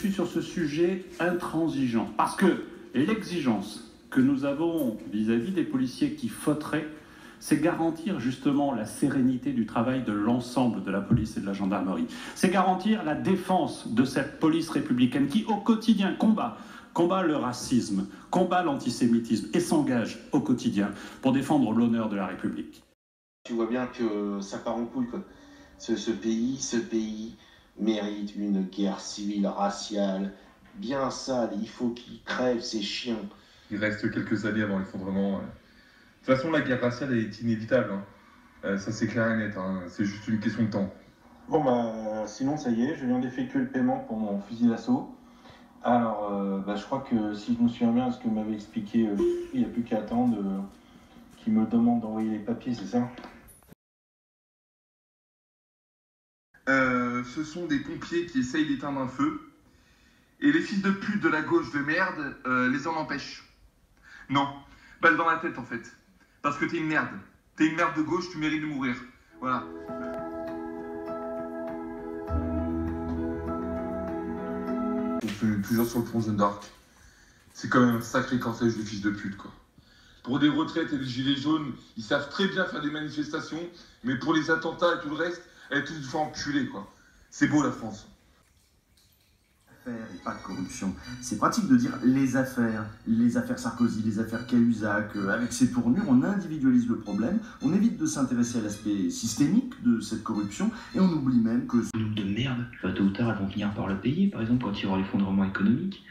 suis sur ce sujet intransigeant, parce que l'exigence que nous avons vis-à-vis des policiers qui fauteraient, c'est garantir justement la sérénité du travail de l'ensemble de la police et de la gendarmerie. C'est garantir la défense de cette police républicaine qui, au quotidien, combat le racisme, combat l'antisémitisme et s'engage au quotidien pour défendre l'honneur de la République. Tu vois bien que ça part en couille, quoi. Ce pays mérite une guerre civile raciale bien sale. Il faut qu'il crève ces chiens. Il reste quelques années avant l'effondrement. De toute façon, la guerre raciale est inévitable. Ça, c'est clair et net. C'est juste une question de temps. Bon, bah, sinon, ça y est, je viens d'effectuer le paiement pour mon fusil d'assaut. Alors, je crois que si je me souviens bien de ce que m'avait expliqué, il n'y a plus qu'à attendre qu'il me demande d'envoyer les papiers, c'est ça? Ce sont des pompiers qui essayent d'éteindre un feu. Et les fils de pute de la gauche de merde les en empêchent. Non, balle dans la tête en fait. Parce que t'es une merde. T'es une merde de gauche, tu mérites de mourir. Voilà. On fait toujours sur le pont Jeanne d'Arc. C'est quand même un sacré cortège de fils de pute, quoi. Pour des retraites et des gilets jaunes, ils savent très bien faire des manifestations, mais pour les attentats et tout le reste, elle est toute fois enculée, quoi. C'est beau la France. Et pas de corruption. C'est pratique de dire les affaires Sarkozy, les affaires Cahuzac. Avec ces tournures, on individualise le problème, on évite de s'intéresser à l'aspect systémique de cette corruption, et on oublie même que... De merde, tôt ou tard, elles vont finir par le payer, par exemple, quand il y aura l'effondrement économique.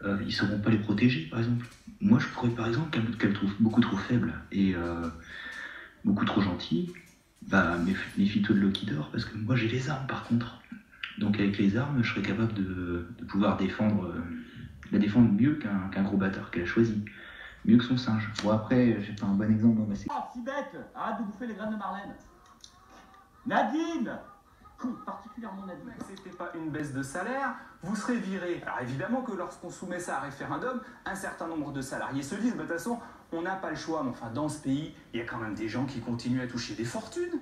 Ils ne sauront pas les protéger, par exemple. Moi, je pourrais, par exemple, qu'elles trouvent beaucoup trop faible et beaucoup trop gentil, bah, méfie-toi de l'eau qui dort, parce que moi, j'ai les armes, par contre. Donc avec les armes, je serais capable de pouvoir la défendre mieux qu'un gros bâtard qu'elle a choisi. Mieux que son singe. Bon après, j'ai pas un bon exemple dans ma série. Ah, si bête, arrête de bouffer les graines de Marlène. Nadine, particulièrement Nadine. C'était pas une baisse de salaire, vous serez viré. Alors évidemment que lorsqu'on soumet ça à référendum, un certain nombre de salariés se disent, bah, de toute façon, on n'a pas le choix. Mais enfin, dans ce pays, il y a quand même des gens qui continuent à toucher des fortunes.